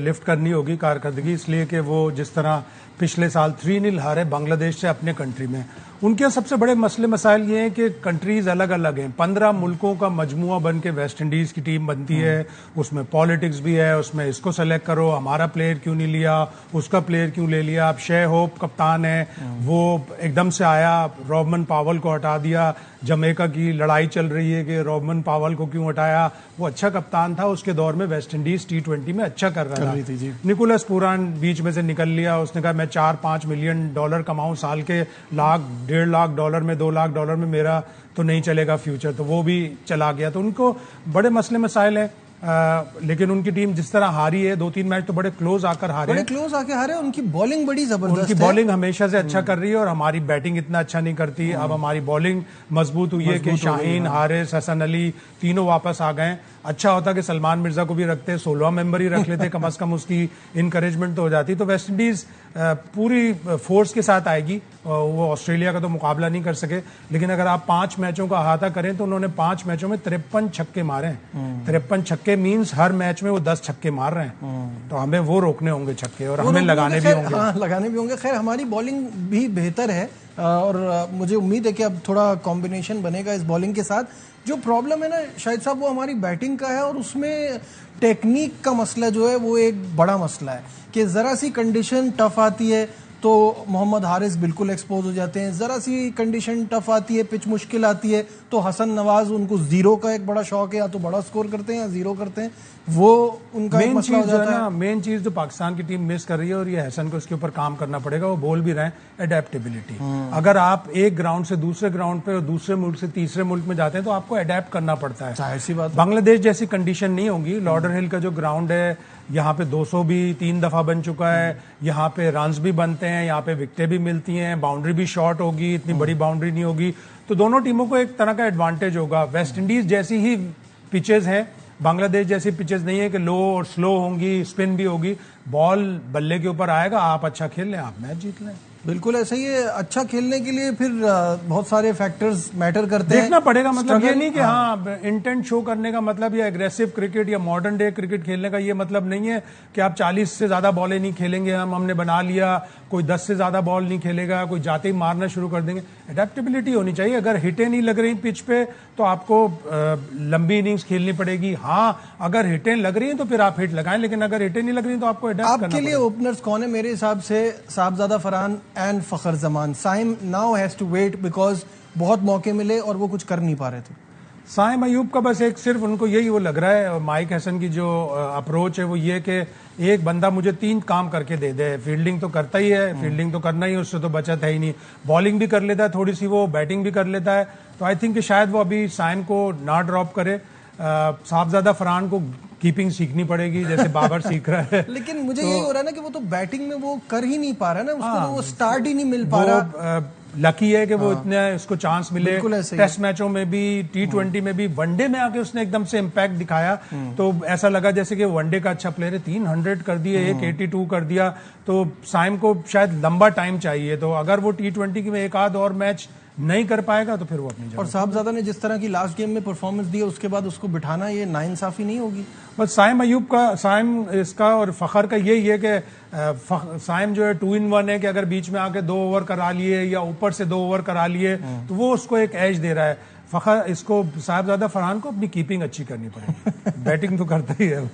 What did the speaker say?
Lift करनी होगी कारकर्दगी, इसलिए कि वो जिस तरह पिछले साल 3-0 हारे बांग्लादेश से अपने कंट्री में। उनके यहाँ सबसे बड़े मसले मसाइल ये हैं कि कंट्रीज अलग अलग हैं। 15 मुल्कों का मजमुआ बन के वेस्ट इंडीज की टीम बनती है, उसमें पॉलिटिक्स भी है, उसमें इसको सेलेक्ट करो, हमारा प्लेयर क्यों नहीं लिया, उसका प्लेयर क्यों ले लिया। अब शे होप कप्तान है, वो एकदम से आया, रॉबमन पावल को हटा दिया। जमैका की लड़ाई चल रही है कि रॉबमन पावल को क्यों हटाया, वो अच्छा कप्तान था, उसके दौर में वेस्ट इंडीज T20 में अच्छा कर रहा था। निकोलस पूरान बीच में से निकल लिया, उसने कहा मैं $4-5 मिलियन कमाऊं साल के, $1.5 लाख में, $2 लाख में मेरा तो नहीं चलेगा फ्यूचर, तो वो भी चला गया। तो उनको बड़े मसले मसाइल हैं। लेकिन उनकी टीम जिस तरह हारी है, 2-3 मैच तो बड़े क्लोज आकर हारे, उनकी बॉलिंग बड़ी जबरदस्त है। उनकी बॉलिंग हमेशा से अच्छा कर रही है और हमारी बैटिंग इतना अच्छा नहीं करती। अब हमारी बॉलिंग मजबूत हुई है कि शाहीन, हारिस, हसन अली तीनों वापस आ गए। अच्छा होता कि सलमान मिर्जा को भी रखते, 16 मेंबर ही रख लेते, कम से कम उसकी इनकरेजमेंट तो हो जाती। तो वेस्ट इंडीज पूरी फोर्स के साथ आएगी, वो ऑस्ट्रेलिया का तो मुकाबला नहीं कर सके, लेकिन अगर आप 5 मैचों का अहाता करें तो उन्होंने 5 मैचों में 53 छक्के मारे हैं। 53 छक्के मीन्स हर मैच में वो 10 छक्के मार रहे हैं। तो हमें वो रोकने होंगे छक्के और हमें लगाने भी होंगे। हाँ, लगाने भी होंगे। खैर हमारी बॉलिंग भी बेहतर है और मुझे उम्मीद है कि अब थोड़ा कॉम्बिनेशन बनेगा इस बॉलिंग के साथ। जो प्रॉब्लम है ना शाहिद साहब, वो हमारी बैटिंग का है और उसमें टेक्निक का मसला जो है वो एक बड़ा मसला है कि जरा सी कंडीशन टफ आती है तो मोहम्मद हारिस बिल्कुल एक्सपोज हो जाते हैं, जरा सी कंडीशन टफ आती है, पिच मुश्किल आती है तो हसन नवाज, उनको जीरो का एक बड़ा शौक है, या तो बड़ा स्कोर करते हैं या जीरो करते हैं, वो उनका एक मसला हो जाता है। मेन चीज जो पाकिस्तान की टीम मिस कर रही है और ये हसन को इसके ऊपर काम करना पड़ेगा, वो बोल भी रहे हैं, एडेप्टेबिलिटी। अगर आप एक ग्राउंड से दूसरे ग्राउंड पे और दूसरे मुल्क से तीसरे मुल्क में जाते हैं तो आपको अडेप्ट करना पड़ता है। जाहिर सी बात, बांग्लादेश जैसी कंडीशन नहीं होगी। लॉर्डर हिल का जो ग्राउंड है, यहाँ पे 200 भी 3 दफा बन चुका है, यहाँ पे रन्स भी बनते हैं, यहाँ पे विकेटें भी मिलती हैं, बाउंड्री भी शॉर्ट होगी, इतनी बड़ी बाउंड्री नहीं होगी, तो दोनों टीमों को एक तरह का एडवांटेज होगा। वेस्ट इंडीज जैसी ही पिचेज हैं, बांग्लादेश जैसी पिचेस नहीं है कि लो और स्लो होंगी, स्पिन भी होगी, बॉल बल्ले के ऊपर आएगा, आप अच्छा खेल लें, आप मैच जीत लें। बिल्कुल ऐसा ही है। अच्छा खेलने के लिए फिर बहुत सारे फैक्टर्स मैटर करते हैं, देखना पड़ेगा। मतलब ये नहीं कि हाँ इंटेंट शो करने का मतलब या एग्रेसिव क्रिकेट या मॉडर्न डे क्रिकेट खेलने का ये मतलब नहीं है कि आप 40 से ज्यादा बॉलें नहीं खेलेंगे, हमने बना लिया, कोई 10 से ज्यादा बॉल नहीं खेलेगा, कोई जाते ही मारना शुरू कर देंगे। एडेप्टेबिलिटी होनी चाहिए। अगर हिटें नहीं लग रही पिच पे तो आपको लंबी इनिंग्स खेलनी पड़ेगी। हाँ, अगर हिटें लग रही हैं तो फिर आप हिट लगाएं, लेकिन अगर हिटें नहीं लग रही तो आपको एडेप्ट करना पड़ेगा। आपके लिए ओपनर्स कौन है? मेरे हिसाब से Sahibzada Farhan and Fakhar Zaman. Saim now has to wait because बहुत मौके मिले और वो कुछ कर नहीं पा रहे थे। साइम अयूब का बस एक सिर्फ उनको यही वो लग रहा है, माइक हसन की जो अप्रोच है वो ये कि एक बंदा मुझे 3 काम करके दे दे। फील्डिंग तो करता ही है, फील्डिंग तो करना ही, उससे तो बचत है ही नहीं, बॉलिंग भी कर लेता है थोड़ी सी, वो बैटिंग भी कर लेता है। तो आई थिंक कि शायद वो अभी साइम को ना ड्रॉप करे। साहबजादा फरहान को कीपिंग सीखनी पड़ेगी जैसे बाबर सीख रहा है। लेकिन मुझे यही हो रहा है ना कि वो तो बैटिंग में वो कर ही नहीं पा रहा है ना, उसको तो वो स्टार्ट ही नहीं मिल पा रहा। लकी है कि वो इतने उसको चांस मिले, टेस्ट मैचों में भी, T20 में भी, वनडे में आके उसने एकदम से इम्पैक्ट दिखाया। तो ऐसा लगा जैसे कि वनडे का अच्छा प्लेयर है। 300 कर दिए, 182 कर दिया। तो साइम को शायद लंबा टाइम चाहिए, तो अगर वो T20 में एक आध और मैच नहीं कर पाएगा तो फिर वो अपनी जगह। और साहबजादा ने जिस तरह की लास्ट गेम में परफॉर्मेंस दी, उसके बाद उसको बिठाना ये नाइंसाफी नहीं होगी? बस साइम अयूब का, साइम इसका और फखर का यही है कि साइम जो है 2-in-1 है कि अगर बीच में आके 2 ओवर करा लिए या ऊपर से 2 ओवर करा लिए तो वो उसको एक एज दे रहा है। फखर इसको, साहबजादा फरहान को अपनी कीपिंग अच्छी करनी पड़ेगी। बैटिंग तो करता ही है वो।